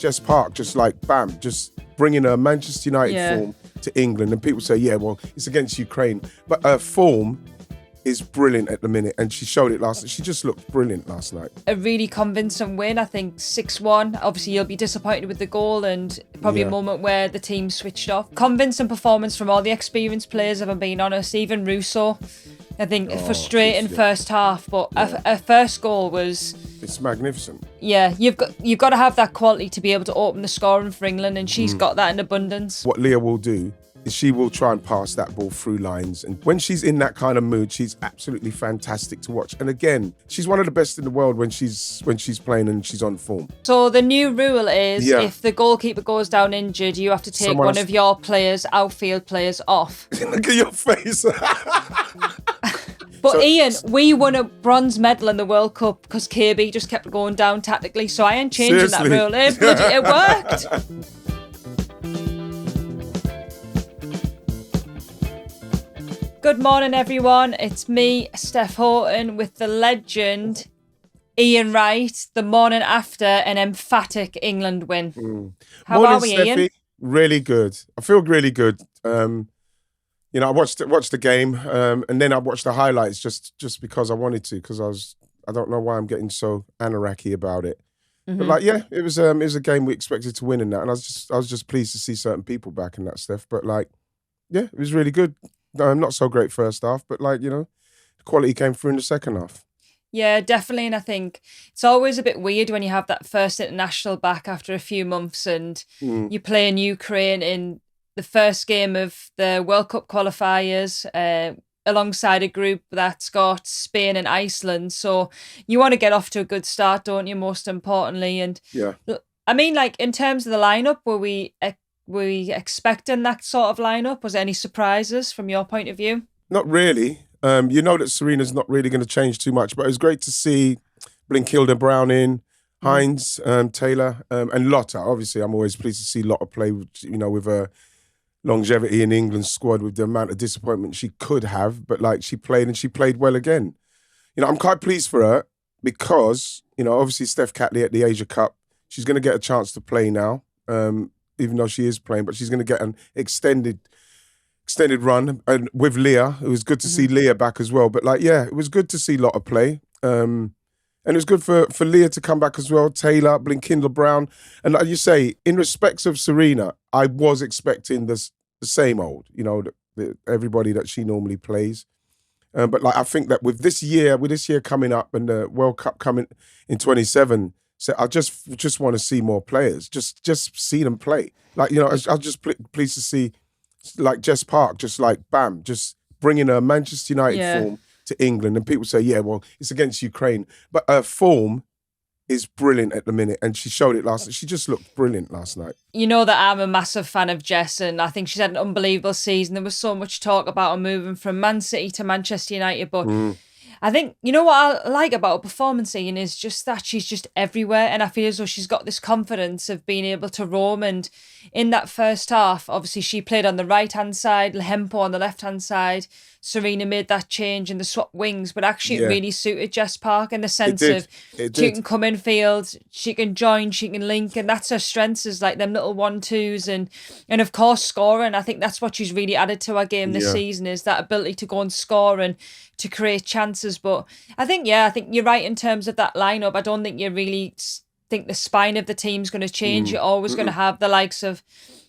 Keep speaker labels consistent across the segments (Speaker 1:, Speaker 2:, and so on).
Speaker 1: Jess Park, just like, bam, just bringing her Manchester United form to England. And people say, yeah, well, it's against Ukraine. But her form is brilliant at the minute, and she showed it last night. She just looked brilliant last night.
Speaker 2: A really convincing win, I think 6-1. Obviously, you'll be disappointed with the goal and probably a moment where the team switched off. Convincing performance from all the experienced players, if I'm being honest. Even Russo, I think, frustrating first half, but a first goal was...
Speaker 1: It's magnificent.
Speaker 2: Yeah, you've got to have that quality to be able to open the scoring for England, and she's got that in abundance.
Speaker 1: What Leah will do is she will try and pass that ball through lines. And when she's in that kind of mood, she's absolutely fantastic to watch. And again, she's one of the best in the world when she's playing and she's on form.
Speaker 2: So the new rule is if the goalkeeper goes down injured, you have to take one of your players, outfield players, off.
Speaker 1: Look at your face.
Speaker 2: But Ian, we won a bronze medal in the World Cup because KB just kept going down tactically. So I ain't changing that rule. It worked. Good morning, everyone. It's me, Steph Houghton, with the legend, Ian Wright, the morning after an emphatic England win. How are we,
Speaker 1: Steffi.
Speaker 2: Ian?
Speaker 1: Really good. I feel really good. I watched the game, and then I watched the highlights just because I wanted to, because I don't know why I'm getting so anarchy about it. But it was a game we expected to win in that, and I was just pleased to see certain people back in that, Steph. But it was really good. Not so great first half, but the quality came through in the second half.
Speaker 2: Yeah, definitely. And I think it's always a bit weird when you have that first international back after a few months and you play in Ukraine in the first game of the World Cup qualifiers alongside a group that's got Spain and Iceland. So you want to get off to a good start, don't you, most importantly? And I mean, in terms of the lineup, were we expecting that sort of lineup? Was there any surprises from your point of view?
Speaker 1: Not really. That Serena's not really going to change too much, but it was great to see Blinkilde Brown in, Hines, Taylor, and Lotta. Obviously, I'm always pleased to see Lotta play, with her longevity in England's squad, with the amount of disappointment she could have, but she played, and she played well again. I'm quite pleased for her because, obviously Steph Catley at the Asia Cup, she's going to get a chance to play now. Even though she is playing, but she's going to get an extended run. And with Leah, it was good to see Leah back as well. But it was good to see Lotta play. And it was good for Leah to come back as well. Taylor, Blinkilde Brown. And like you say, in respects of Serena, I was expecting the same old, everybody that she normally plays. But I think that with this year coming up and the World Cup coming in 2027, so I just want to see more players. Just see them play. I was just pleased to see Jess Park, just bam, just bringing her Manchester United form to England. And people say, yeah, well, it's against Ukraine. But her form is brilliant at the minute, and she showed it last night. She just looked brilliant last night. You
Speaker 2: know that I'm a massive fan of Jess, and I think she's had an unbelievable season. There was so much talk about her moving from Man City to Manchester United, but... I think, what I like about her performance, Ian, is just that she's just everywhere. And I feel as though she's got this confidence of being able to roam. And in that first half, obviously she played on the right-hand side, Lehempo on the left-hand side. Serena made that change in the swap wings, but actually it really suited Jess Park in the sense of she can come in field, she can join, she can link, and that's her strengths, is them little 1-2s and of course scoring. I think that's what she's really added to our game this season, is that ability to go and score and to create chances. But I think you're right in terms of that lineup. I don't think you really think the spine of the team's going to change. You're always going to have the likes of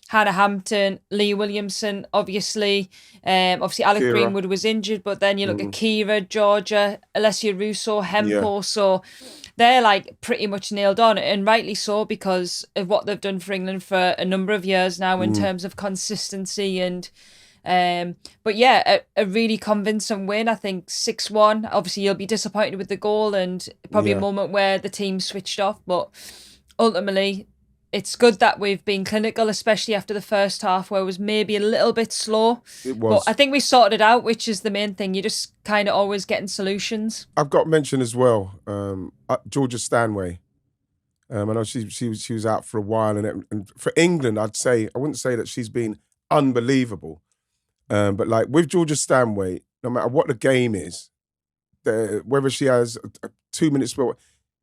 Speaker 2: Hannah Hampton, Lee Williamson, obviously. Obviously, Alec
Speaker 1: Kira.
Speaker 2: Greenwood was injured, but then you look at Kira, Georgia, Alessia Russo, Hempo. So they're pretty much nailed on, and rightly so, because of what they've done for England for a number of years now in terms of consistency. And but a really convincing win. I think 6-1. Obviously, you'll be disappointed with the goal and probably a moment where the team switched off, but ultimately, it's good that we've been clinical, especially after the first half, where it was maybe a little bit slow.
Speaker 1: It was.
Speaker 2: But I think we sorted it out, which is the main thing. You're just kind of always getting solutions.
Speaker 1: I've got to mention as well, Georgia Stanway. I know she was out for a while, and for England, I wouldn't say that she's been unbelievable. But with Georgia Stanway, no matter what the game is, whether she has a 2 minute spell,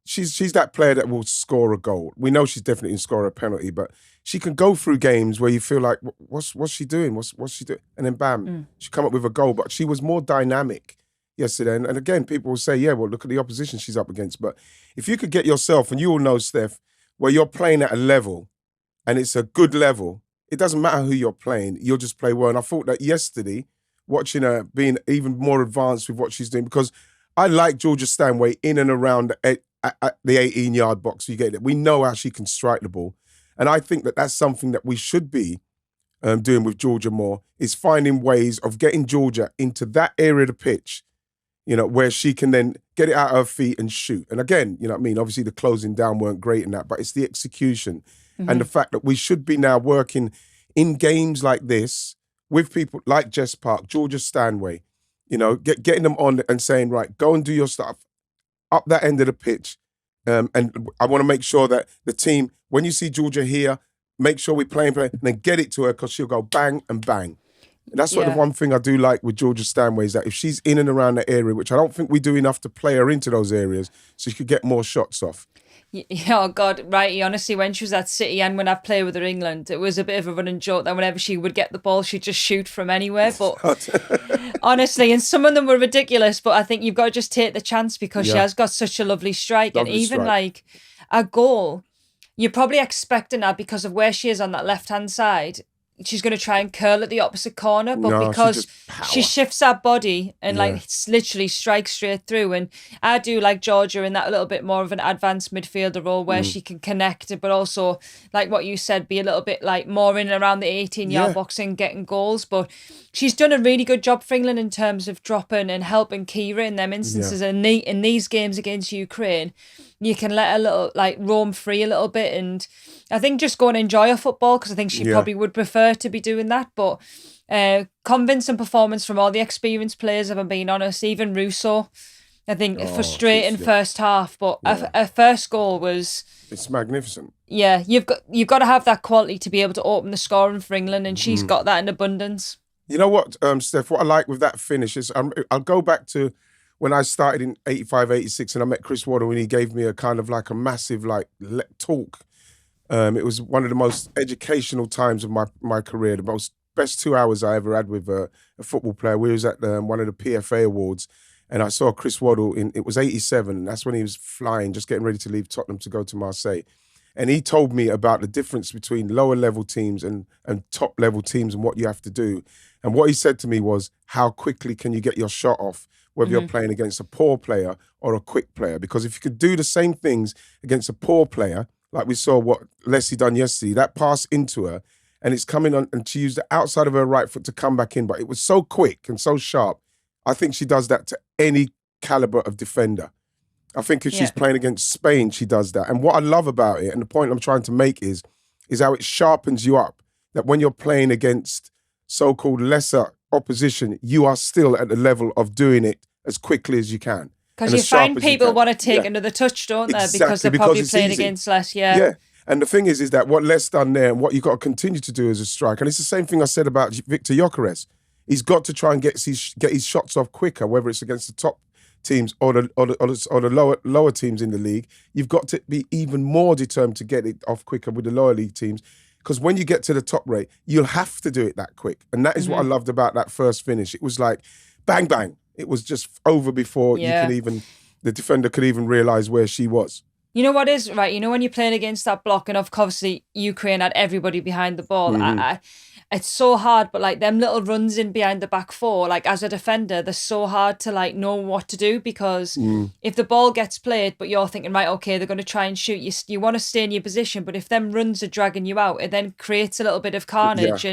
Speaker 1: she's that player that will score a goal. We know she's definitely going to score a penalty, but she can go through games where you feel like, what's she doing? What's she doing? And then bam, she come up with a goal. But she was more dynamic yesterday. And again, people will say, yeah, well, look at the opposition she's up against. But if you could get yourself, and you all know, Steph, where you're playing at a level and it's a good level, it doesn't matter who you're playing, you'll just play well. And I thought that yesterday, watching her being even more advanced with what she's doing, because I like Georgia Stanway in and around at the 18-yard box. You get it. We know how she can strike the ball. And I think that that's something that we should be doing with Georgia more, is finding ways of getting Georgia into that area of the pitch, you know, where she can then get it out of her feet and shoot. And again, you know what I mean? Obviously the closing down weren't great in that, but it's the execution and the fact that we should be now working in games like this with people like Jess Park, Georgia Stanway, you know, getting them on and saying, right, go and do your stuff up that end of the pitch. And I want to make sure that the team, when you see Georgia here, make sure we play and then get it to her, because she'll go bang and bang. And that's what the one thing I do like with Georgia Stanway is that if she's in and around the area, which I don't think we do enough to play her into those areas, so she could get more shots off.
Speaker 2: Yeah, oh God, right. Honestly, when she was at City and when I've played with her England, it was a bit of a running joke that whenever she would get the ball, she'd just shoot from anywhere. But honestly, and some of them were ridiculous, but I think you've got to just take the chance, because she has got such a lovely strike. And even like a goal, you're probably expecting her, because of where she is on that left-hand side, she's going to try and curl at the opposite corner, but because she shifts her body and like literally strikes straight through. And I do like Georgia in that little bit more of an advanced midfielder role where she can connect, but also like what you said, be a little bit like more in and around the 18-yard box and getting goals. But she's done a really good job for England in terms of dropping and helping Kira in them instances. And in these games against Ukraine, you can let her little like roam free a little bit, and I think just go and enjoy her football, because I think she probably would prefer to be doing that. But convincing performance from all the experienced players, if I'm being honest. Even Russo, I think frustrating first half, but her first goal was,
Speaker 1: it's magnificent.
Speaker 2: Yeah, you've got to have that quality to be able to open the scoring for England, and she's got that in abundance.
Speaker 1: You know what, Steph, what I like with that finish is, I'll go back to when I started in 85, 86, and I met Chris Waddle, and he gave me a kind of like a massive like talk. It was one of the most educational times of my career, the best 2 hours I ever had with a football player. We was at one of the PFA awards, and I saw Chris Waddle it was 87, and that's when he was flying, just getting ready to leave Tottenham to go to Marseille. And he told me about the difference between lower level teams and top level teams and what you have to do. And what he said to me was, how quickly can you get your shot off, whether you're playing against a poor player or a quick player? Because if you could do the same things against a poor player, like we saw what Alessia done yesterday, that pass into her, and it's coming on, and she used the outside of her right foot to come back in, but it was so quick and so sharp. I think she does that to any caliber of defender. I think if she's playing against Spain, she does that. And what I love about it, and the point I'm trying to make is how it sharpens you up, that when you're playing against so-called lesser opposition, you are still at the level of doing it as quickly as you can.
Speaker 2: Because you find people want to take another touch, don't they?
Speaker 1: Exactly,
Speaker 2: because they're probably playing against less,
Speaker 1: Yeah. And the thing is that what Les done there, and what you've got to continue to do as a striker, and it's the same thing I said about Victor Gyökeres. He's got to try and get his shots off quicker, whether it's against the top teams or the lower teams in the league. You've got to be even more determined to get it off quicker with the lower league teams, because when you get to the top rate, you'll have to do it that quick. And that is what I loved about that first finish. It was like bang, bang. It was just over before the defender could even realise where she was.
Speaker 2: You know what is, right? You know when you're playing against that block, and obviously Ukraine had everybody behind the ball. It's so hard, but like them little runs in behind the back four, like as a defender, they're so hard to like know what to do, because if the ball gets played, but you're thinking, right, okay, they're going to try and shoot you want to stay in your position, but if them runs are dragging you out, it then creates a little bit of carnage.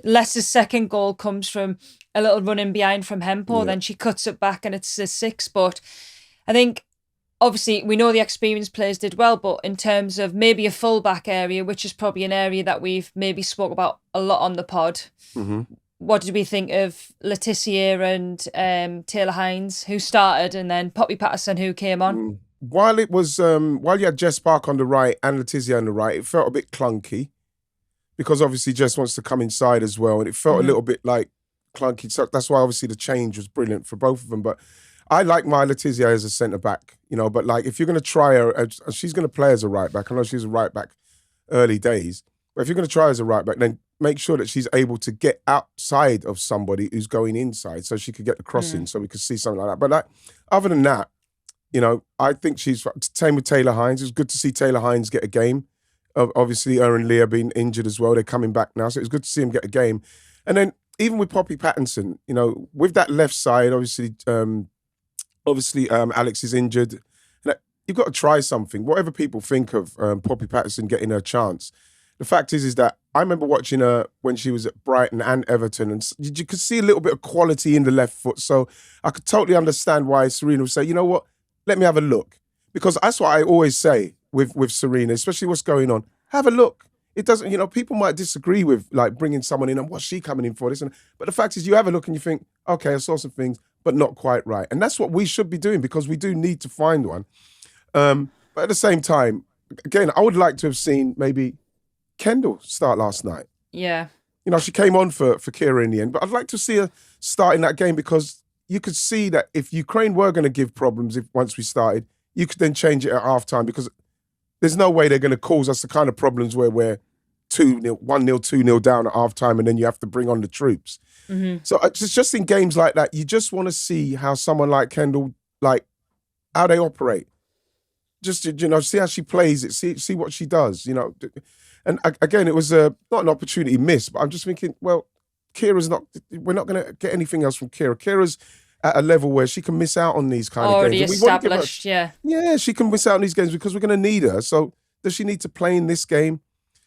Speaker 2: Lester's second goal comes from a little run in behind from Hempo, then she cuts it back and it's a 6. But I think, obviously, we know the experienced players did well, but in terms of maybe a full-back area, which is probably an area that we've maybe spoke about a lot on the pod, what did we think of Letitia and Taylor Hines, who started, and then Poppy Patterson, who came on?
Speaker 1: While it was, while you had Jess Park on the right and Letitia on the right, it felt a bit clunky, because obviously Jess wants to come inside as well, and it felt a little bit like clunky. So that's why obviously the change was brilliant for both of them. But I like my Letizia as a centre back, but like if you're going to try her, she's going to play as a right back. I know she's a right back early days, but if you're going to try as a right back, then make sure that she's able to get outside of somebody who's going inside, so she could get the cross in, so we could see something like that. But other than that, I think she's same with Taylor Hines. It's good to see Taylor Hines get a game. Obviously, her and Leah being injured as well. They're coming back now, so it's good to see them get a game. And then even with Poppy Pattinson, with that left side, obviously, Alex is injured. You've got to try something. Whatever people think of Poppy Pattinson getting her chance, the fact is that I remember watching her when she was at Brighton and Everton, and you could see a little bit of quality in the left foot. So I could totally understand why Serena would say, you know what, let me have a look. Because that's what I always say with Serena, especially what's going on. Have a look. It doesn't, people might disagree with like bringing someone in and what's she coming in for this. But the fact is you have a look and you think, okay, I saw some things, but not quite right. And that's what we should be doing, because we do need to find one. But at the same time, again, I would like to have seen maybe Kendall start last night.
Speaker 2: Yeah.
Speaker 1: She came on for Kira in the end, but I'd like to see her start in that game, because you could see that if Ukraine were going to give problems once we started, you could then change it at halftime, because there's no way they're going to cause us the kind of problems where we're 2-0, 1-0, 2-0 down at halftime, and then you have to bring on the troops.
Speaker 2: Mm-hmm.
Speaker 1: So it's just in games like that, you just want to see how someone like Kendall, like how they operate. Just see how she plays it, see what she does. And again, it was not an opportunity missed, but I'm just thinking, well, we're not going to get anything else from Kira. Kira's at a level where she can miss out on these kind of games.
Speaker 2: Already established, yeah.
Speaker 1: Yeah, she can miss out on these games because we're going to need her. So does she need to play in this game?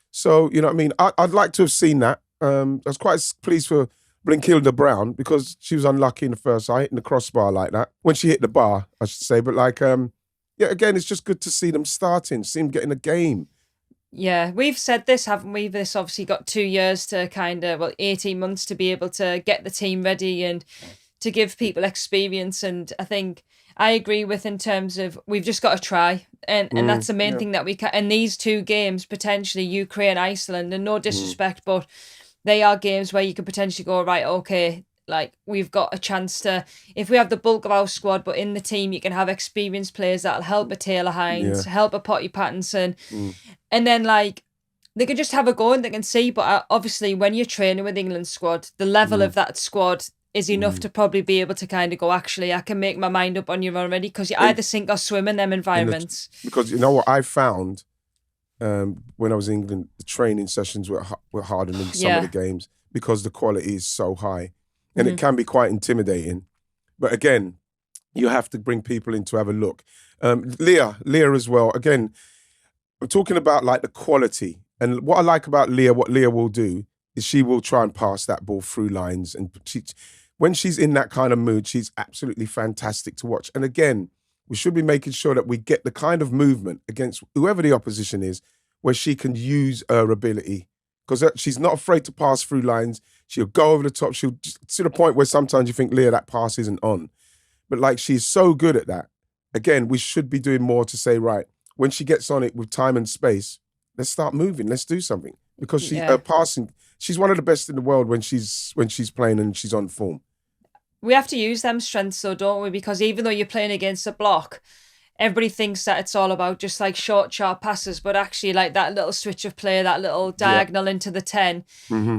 Speaker 1: So, you know what I mean? I'd like to have seen that. I was quite pleased for Blinkilda Brown, because she was unlucky in the first eye, hitting the crossbar like that. When she hit the bar, I should say. But again, it's just good to see them starting, see them getting a game.
Speaker 2: Yeah, we've said this, haven't we? This obviously got 2 years to 18 months to be able to get the team ready and to give people experience. And I think I agree with in terms of we've just got to try. And that's the main thing that we can. And these 2 games, potentially Ukraine, Iceland, and no disrespect, but they are games where you could potentially go, right, okay, like we've got a chance to, if we have the bulk of our squad, but in the team you can have experienced players that'll help a Taylor Hines, help a Poppy Pattinson. And then they can just have a go and they can see. But obviously when you're training with England's squad, the level of that squad is enough to probably be able to kind of go, actually, I can make my mind up on you already, because you either sink or swim in them environments.
Speaker 1: Because you know what I found when I was in England, the training sessions were harder than some of the games, because the quality is so high. And it can be quite intimidating. But again, you have to bring people in to have a look. Leah as well. Again, I'm talking about like the quality. And what I like about Leah, what Leah will do, is she will try and pass that ball through lines. And when she's in that kind of mood, she's absolutely fantastic to watch. And again, we should be making sure that we get the kind of movement against whoever the opposition is, where she can use her ability. Because she's not afraid to pass through lines. She'll go over the top. She'll to the point where sometimes you think, Leah, that pass isn't on. But she's so good at that. Again, we should be doing more to say, right, when she gets on it with time and space, let's start moving. Let's do something. Because her passing, she's one of the best in the world when she's playing and she's on form.
Speaker 2: We have to use them strengths though, don't we? Because even though you're playing against a block, everybody thinks that it's all about just short, sharp passes, but actually that little switch of play, that little diagonal into the 10,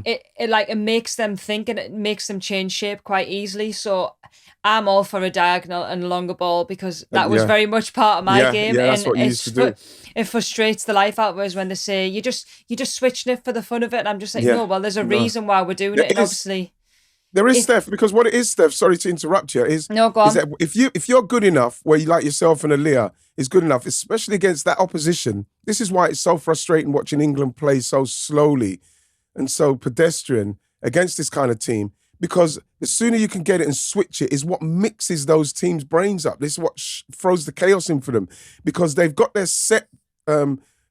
Speaker 2: it makes them think and it makes them change shape quite easily. So I'm all for a diagonal and a longer ball, because that was very much part of my game.
Speaker 1: Yeah, that's what you used to do.
Speaker 2: It frustrates the life out of us when they say you're just switching it for the fun of it. And I'm just like, no, well, there's a reason why we're doing it. And obviously
Speaker 1: there is, Steph, because what it is, Steph, sorry to interrupt you, is
Speaker 2: go on.
Speaker 1: Is that if you're good enough, where you like yourself and Aliyah is good enough, especially against that opposition, this is why it's so frustrating watching England play so slowly and so pedestrian against this kind of team, because the sooner you can get it and switch it is what mixes those teams' brains up. This is what throws the chaos in for them, because they've got their set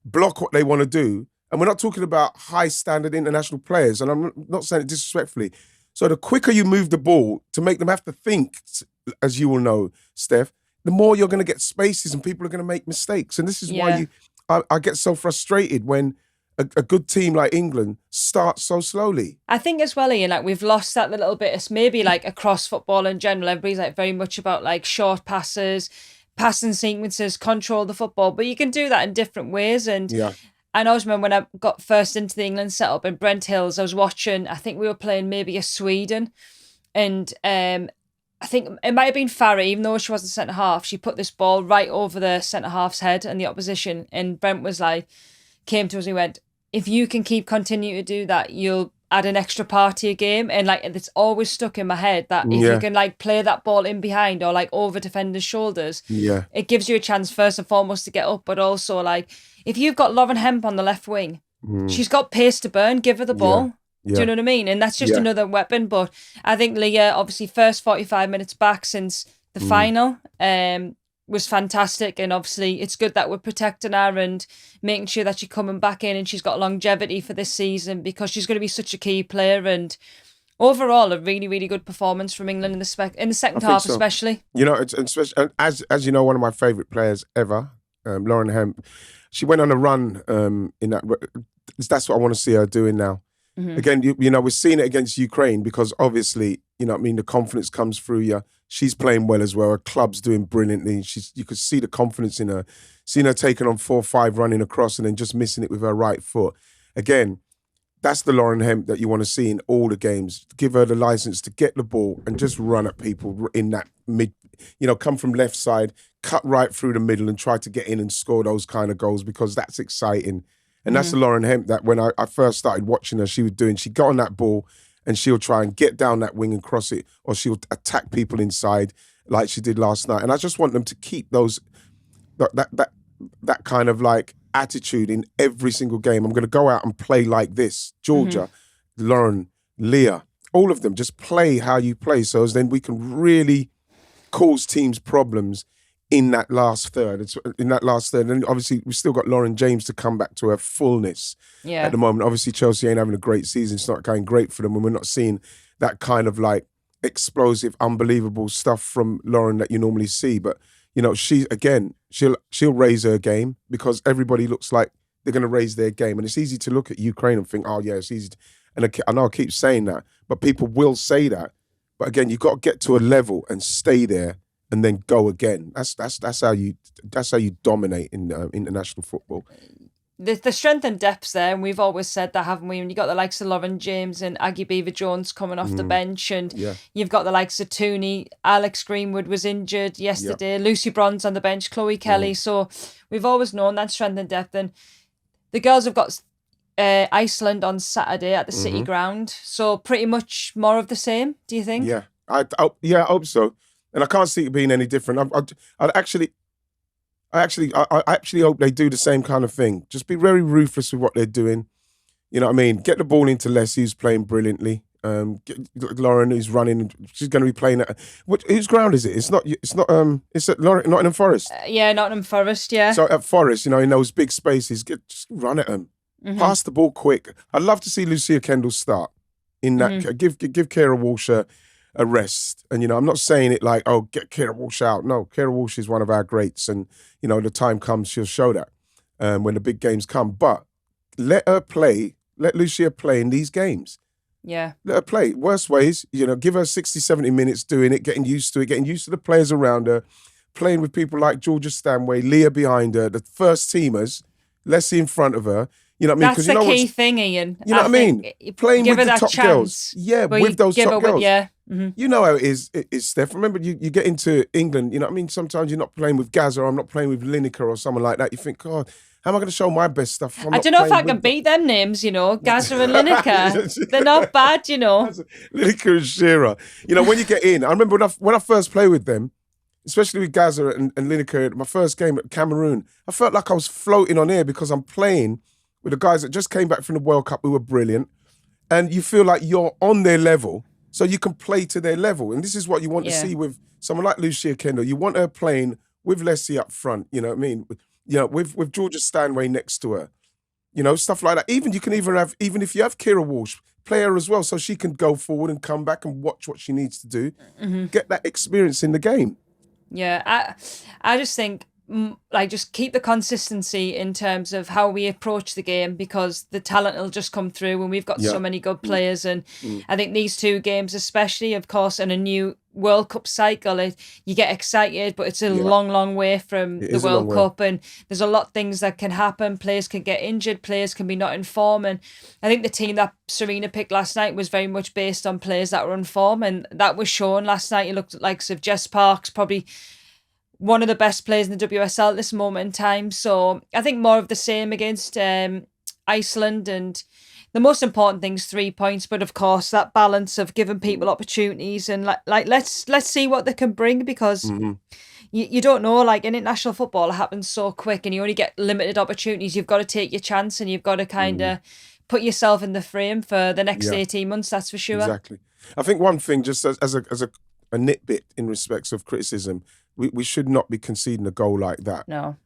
Speaker 1: block what they want to do. And we're not talking about high standard international players, and I'm not saying it disrespectfully. So the quicker you move the ball to make them have to think, as you will know, Steph, the more you're going to get spaces and people are going to make mistakes. And this is why I get so frustrated when a good team like England starts so slowly.
Speaker 2: I think as well, Ian, like we've lost that little bit. It's maybe like across football in general, everybody's like very much about like short passes, passing sequences, control the football, but you can do that in different ways. And
Speaker 1: Yeah.
Speaker 2: I always remember when I got first into the England setup in Brent Hills, I was watching, I think we were playing maybe a Sweden, and I think it might have been Farah, even though she wasn't centre half, she put this ball right over the centre half's head and the opposition, and Brent was like, came to us and he went, if you can continue to do that, you'll add an extra part to your game. And like it's always stuck in my head that if you can like play that ball in behind or like over defenders' shoulders, it gives you a chance first and foremost to get up, but also like if you've got Lauren Hemp on the left wing, she's got pace to burn, give her the ball. Do you know what I mean? And that's just another weapon. But I think Leah, obviously first 45 minutes back since the final, was fantastic, and obviously it's good that we're protecting her and making sure that she's coming back in and she's got longevity for this season, because she's going to be such a key player. And overall, a really, really good performance from England in the second half, so. Especially.
Speaker 1: You know, especially as you know, one of my favourite players ever, Lauren Hemp. She went on a run in that. That's what I want to see her doing now. Again, you know, we're seeing it against Ukraine because obviously, you know what I mean, the confidence comes through you. She's playing well as well. Her club's doing brilliantly. You could see the confidence in her. Seeing her taking on 4-5 running across and then just missing it with her right foot. Again, that's the Lauren Hemp that you want to see in all the games. Give her the license to get the ball and just run at people in that mid, you know, come from left side, cut right through the middle and try to get in and score those kind of goals, because that's exciting. And that's the Lauren Hemp that when I first started watching her, she got on that ball and she'll try and get down that wing and cross it, or she'll attack people inside like she did last night. And I just want them to keep that kind of like attitude in every single game. I'm going to go out and play like this. Georgia, Lauren, Leah, all of them, just play how you play, so as then we can really cause teams problems in that last third. And obviously we've still got Lauren James to come back to her fullness at the moment. Obviously Chelsea ain't having a great season. It's not going great for them, and we're not seeing that kind of like explosive, unbelievable stuff from Lauren that you normally see. But you know, she'll raise her game, because everybody looks like they're going to raise their game, and it's easy to look at Ukraine and think, oh yeah, it's easy. And I know I keep saying that, but people will say that. But again, you've got to get to a level and stay there, and then go again. That's how you dominate in international football.
Speaker 2: The strength and depth there, and we've always said that, haven't we? When you got the likes of Lauren James and Aggie Beaver-Jones coming off the bench, and you've got the likes of Tooney, Alex Greenwood was injured yesterday, Lucy Bronze on the bench, Chloe Kelly. So we've always known that strength and depth. And the girls have got Iceland on Saturday at the City Ground. So pretty much more of the same, do you think?
Speaker 1: Yeah, I hope so. And I can't see it being any different. I actually hope they do the same kind of thing. Just be very ruthless with what they're doing. You know what I mean? Get the ball into Leslie, who's playing brilliantly. Lauren, who's running. She's going to be playing at whose ground is it? It's at Nottingham Forest.
Speaker 2: Nottingham Forest. Yeah.
Speaker 1: So at Forest, you know, in those big spaces, just run at them. Pass the ball quick. I'd love to see Lucia Kendall start in that. Give Kira Walsh a rest. And, you know, I'm not saying it like, oh, get Kira Walsh out. No, Kira Walsh is one of our greats. And, you know, the time comes, she'll show that when the big games come. But let her play. Let Lucia play in these games.
Speaker 2: Yeah.
Speaker 1: Let her play. Worst ways, you know, give her 60, 70 minutes doing it, getting used to it, getting used to the players around her, playing with people like Georgia Stanway, Leah behind her, the first teamers, Leslie in front of her. You know what I mean?
Speaker 2: That's the key thing, Ian.
Speaker 1: You know what I mean? Playing with the top girls. Yeah, with those top girls. You know how it is, Steph. Remember, you get into England, you know what I mean? Sometimes you're not playing with Gaza, or I'm not playing with Lineker or someone like that. You think, God, how am I going to show my best stuff?
Speaker 2: I don't know if I can beat them names, you know, Gaza and Lineker. They're not bad, you know.
Speaker 1: Lineker and Shearer. You know, when you get in, I remember when I first played with them, especially with Gaza and Lineker, my first game at Cameroon, I felt like I was floating on air because I'm playing with the guys that just came back from the World Cup who were brilliant. And you feel like you're on their level, so you can play to their level. And this is what you want to see with someone like Lucia Kendall. You want her playing with Leslie up front, you know what I mean? You know, with Georgia Stanway next to her. You know, stuff like that. Even if you have Kira Walsh, play her as well, so she can go forward and come back and watch what she needs to do. Get that experience in the game.
Speaker 2: Yeah, I just think like just keep the consistency in terms of how we approach the game, because the talent will just come through and we've got so many good players. And I think these 2 games, especially, of course, in a new World Cup cycle, you get excited, but it's a long way from the World Cup, and there's a lot of things that can happen. Players can get injured, players can be not in form, and I think the team that Serena picked last night was very much based on players that were in form, and that was shown last night. You looked at likes of Jess Park, probably one of the best players in the WSL at this moment in time. So I think more of the same against Iceland, and the most important thing is 3 points, but of course that balance of giving people opportunities and like let's see what they can bring, because you don't know, like in international football it happens so quick and you only get limited opportunities. You've got to take your chance and you've got to kind of put yourself in the frame for the next 18 months, that's for sure.
Speaker 1: Exactly. I think one thing, just as a nitbit in respects of criticism, we should not be conceding a goal like that.
Speaker 2: No.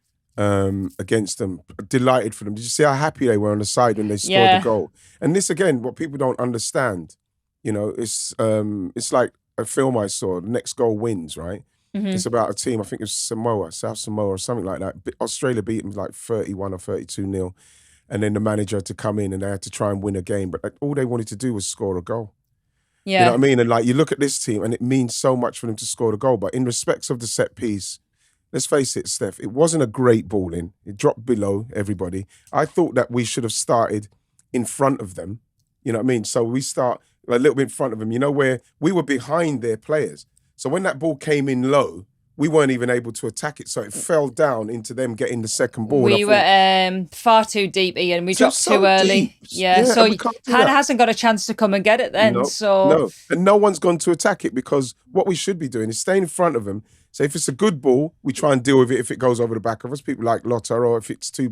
Speaker 1: Against them. Delighted for them. Did you see how happy they were on the side when they scored the goal? And this, again, what people don't understand, it's like a film I saw, The Next Goal Wins, right? It's about a team, I think it's South Samoa or something like that. Australia beat them like 31 or 32-0. And then the manager had to come in and they had to try and win a game. But all they wanted to do was score a goal.
Speaker 2: Yeah.
Speaker 1: You know what I mean? And like you look at this team and it means so much for them to score the goal. But in respects of the set piece, let's face it, Steph, it wasn't a great ball in. It dropped below everybody. I thought that we should have started in front of them. You know what I mean? So we start a little bit in front of them, where we were behind their players. So when that ball came in low, we weren't even able to attack it. So it fell down into them getting the second ball.
Speaker 2: We were far too deep, Ian. We dropped too early. Yeah, so Hannah hasn't got a chance to come and get it then.
Speaker 1: No. And no one's gone to attack it, because what we should be doing is staying in front of them. So if it's a good ball, we try and deal with it if it goes over the back of us, people like Lotta, or if it's too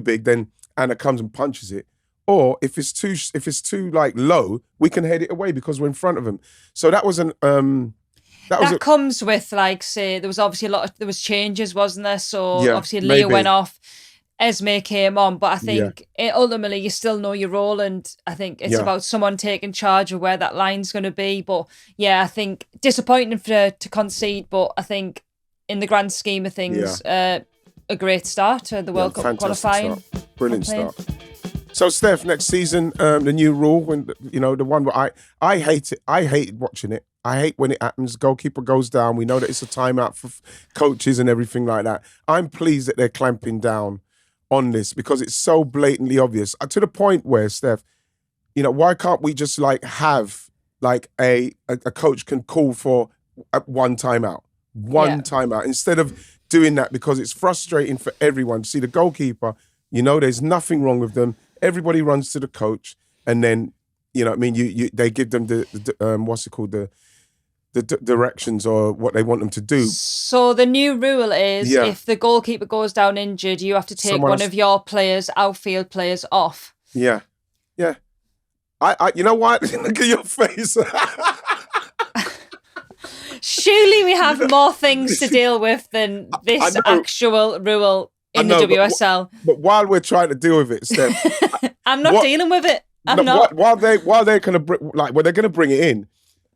Speaker 1: big, then Anna comes and punches it. Or if it's too like low, we can head it away because we're in front of them. So that was That
Speaker 2: comes with, like, say, there was obviously there was changes, wasn't there? So obviously Leah went off, Esme came on, but I think ultimately you still know your role, and I think it's about someone taking charge of where that line's going to be. But I think disappointing to concede, but I think in the grand scheme of things, a great start to the World Cup qualifying.
Speaker 1: Start. Brilliant start. So Steph, next season, the new rule, when the one where I hate it. I hate watching it. I hate when it happens. Goalkeeper goes down. We know that it's a timeout for coaches and everything like that. I'm pleased that they're clamping down on this, because it's so blatantly obvious. To the point where, Steph, why can't we just have a coach can call for one timeout, timeout, instead of doing that, because it's frustrating for everyone. See, the goalkeeper, there's nothing wrong with them. Everybody runs to the coach, and then they give them the what's it called, the directions or what they want them to do.
Speaker 2: So the new rule is if the goalkeeper goes down injured, you have to take one of your players, outfield players, off.
Speaker 1: Yeah. I you know what? Look at your face.
Speaker 2: Surely we have more things to deal with than this actual rule in the WSL.
Speaker 1: But while we're trying to deal with it, Steph,
Speaker 2: I'm not dealing with it. I'm not.
Speaker 1: While they're kind of they're going to bring it in.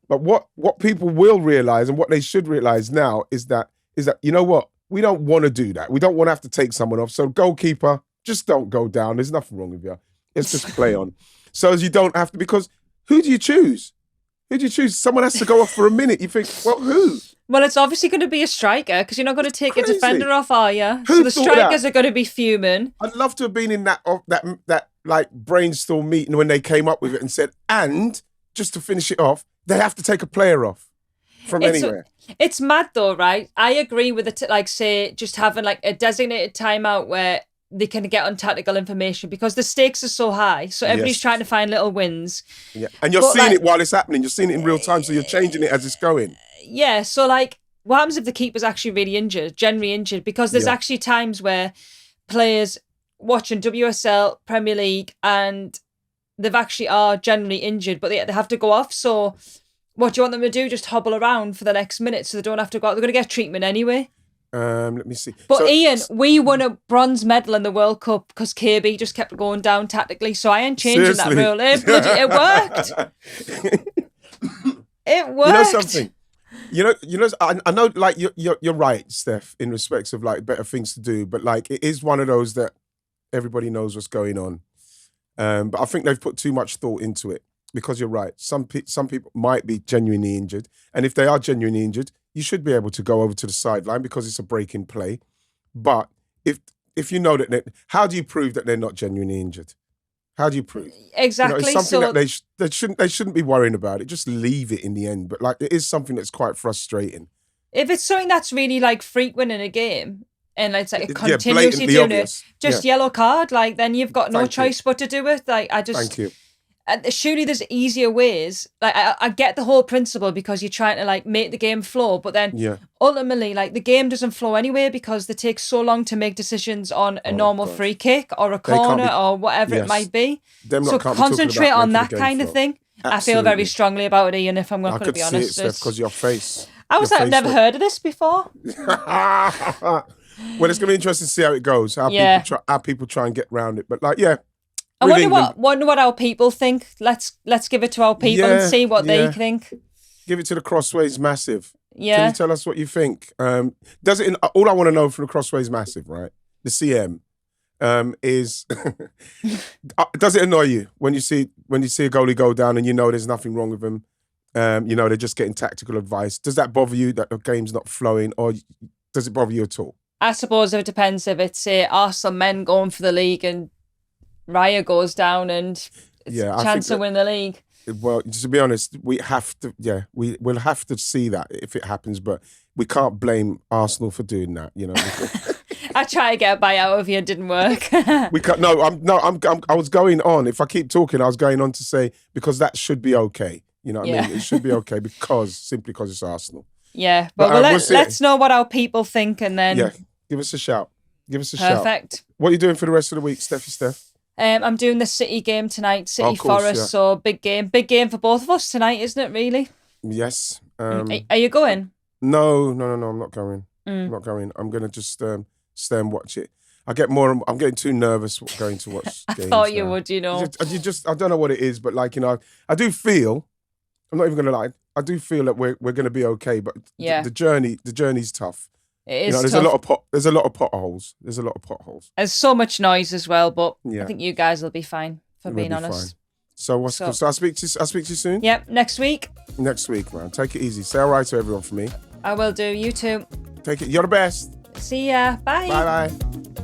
Speaker 1: But what people will realise, and what they should realise now, is that you know what? We don't want to do that. We don't want to have to take someone off. So goalkeeper, just don't go down. There's nothing wrong with you. Let's just play on. So as you don't have to, because who do you choose? Who do you choose? Someone has to go off for a minute. You think, well, who?
Speaker 2: Well, it's obviously going to be a striker, because you're not going to take a defender off, are you? So the strikers are going to be fuming. I'd
Speaker 1: love to have been in that like brainstorm meeting when they came up with it and said, and just to finish it off, they have to take a player off from anywhere.
Speaker 2: It's mad though, right? I agree with it. Like, say, just having like a designated timeout where they can get on tactical information, because the stakes are so high. So everybody's trying to find little wins.
Speaker 1: Yeah, and you're seeing it while it's happening. You're seeing it in real time, so you're changing it as it's going.
Speaker 2: Yeah, so like, what happens if the keeper's actually really injured, generally injured? Because there's actually times where players watching WSL, Premier League, and they've actually are generally injured, but they have to go off. So what do you want them to do? Just hobble around for the next minute so they don't have to go out. They're going to get treatment anyway.
Speaker 1: Let me see.
Speaker 2: But Ian, we won a bronze medal in the World Cup because KB just kept going down tactically. So I ain't changing that rule. It worked. It worked.
Speaker 1: You know something? I know, like you're right, Steph, in respects of like better things to do, but like it is one of those that everybody knows what's going on. But I think they've put too much thought into it because you're right. Some people might be genuinely injured, and if they are genuinely injured, you should be able to go over to the sideline because it's a break in play. But if you know that, how do you prove that they're not genuinely injured? How do you prove?
Speaker 2: Exactly.
Speaker 1: It's something that they shouldn't be worrying about it. Just leave it in the end. But like, it is something that's quite frustrating.
Speaker 2: If it's something that's really like frequent in a game and it's like continuously
Speaker 1: blatantly
Speaker 2: doing
Speaker 1: obvious.
Speaker 2: it, just yellow card, like then you've got no choice but to do it. Like
Speaker 1: Thank you.
Speaker 2: Surely there's easier ways. Like I get the whole principle because you're trying to like make the game flow, but then ultimately like the game doesn't flow anyway because they take so long to make decisions on a normal free kick or a corner or whatever it might be. So concentrate on that kind of thing. Absolutely. I feel very strongly about it, Ian, if I'm going to be honest.
Speaker 1: I could see it, Steph, because your face.
Speaker 2: I was like, I've never heard of this before.
Speaker 1: Well, it's going to be interesting to see how it goes, how people try and get around it. But like,
Speaker 2: I wonder what our people think. Let's give it to our people and see what they think.
Speaker 1: Give it to the Crossways Massive.
Speaker 2: Yeah.
Speaker 1: Can you tell us what you think? Does it? All I want to know from the Crossways Massive, right? The CM is does it annoy you when you see a goalie go down and you know there's nothing wrong with him? They're just getting tactical advice. Does that bother you that the game's not flowing, or does it bother you at all?
Speaker 2: I suppose it depends if it's Arsenal men going for the league and Raya goes down and it's a chance to win the league.
Speaker 1: Well, to be honest, we have to. Yeah, we'll have to see that if it happens, but we can't blame Arsenal for doing that.
Speaker 2: I tried to get a bite out of you, it didn't work.
Speaker 1: We can't. I was going on. If I keep talking, I was going on to say because that should be okay. You know what I mean? It should be okay simply because it's Arsenal.
Speaker 2: Yeah, but let's know what our people think and then
Speaker 1: give us a shout.
Speaker 2: Perfect.
Speaker 1: What are you doing for the rest of the week, Steph?
Speaker 2: I'm doing the City game tonight, City Forest, so big game for both of us tonight, isn't it, really?
Speaker 1: Yes.
Speaker 2: Are you going?
Speaker 1: No, I'm not going. I'm not going. I'm going to just stay and watch it. I'm getting too nervous going to watch games.
Speaker 2: I thought you
Speaker 1: now.
Speaker 2: would,
Speaker 1: I don't know what it is, but like, I do feel, I'm not even going to lie, I do feel that we're going to be okay, but the journey's tough.
Speaker 2: It is
Speaker 1: there's
Speaker 2: tough.
Speaker 1: There's a lot of potholes.
Speaker 2: There's so much noise as well, but I think you guys will be fine, being honest.
Speaker 1: Fine. So I'll speak to you soon?
Speaker 2: Yep, next week.
Speaker 1: Next week, man. Take it easy. Say all right to everyone for me.
Speaker 2: I will do. You too.
Speaker 1: Take it. You're the best.
Speaker 2: See ya. Bye.
Speaker 1: Bye.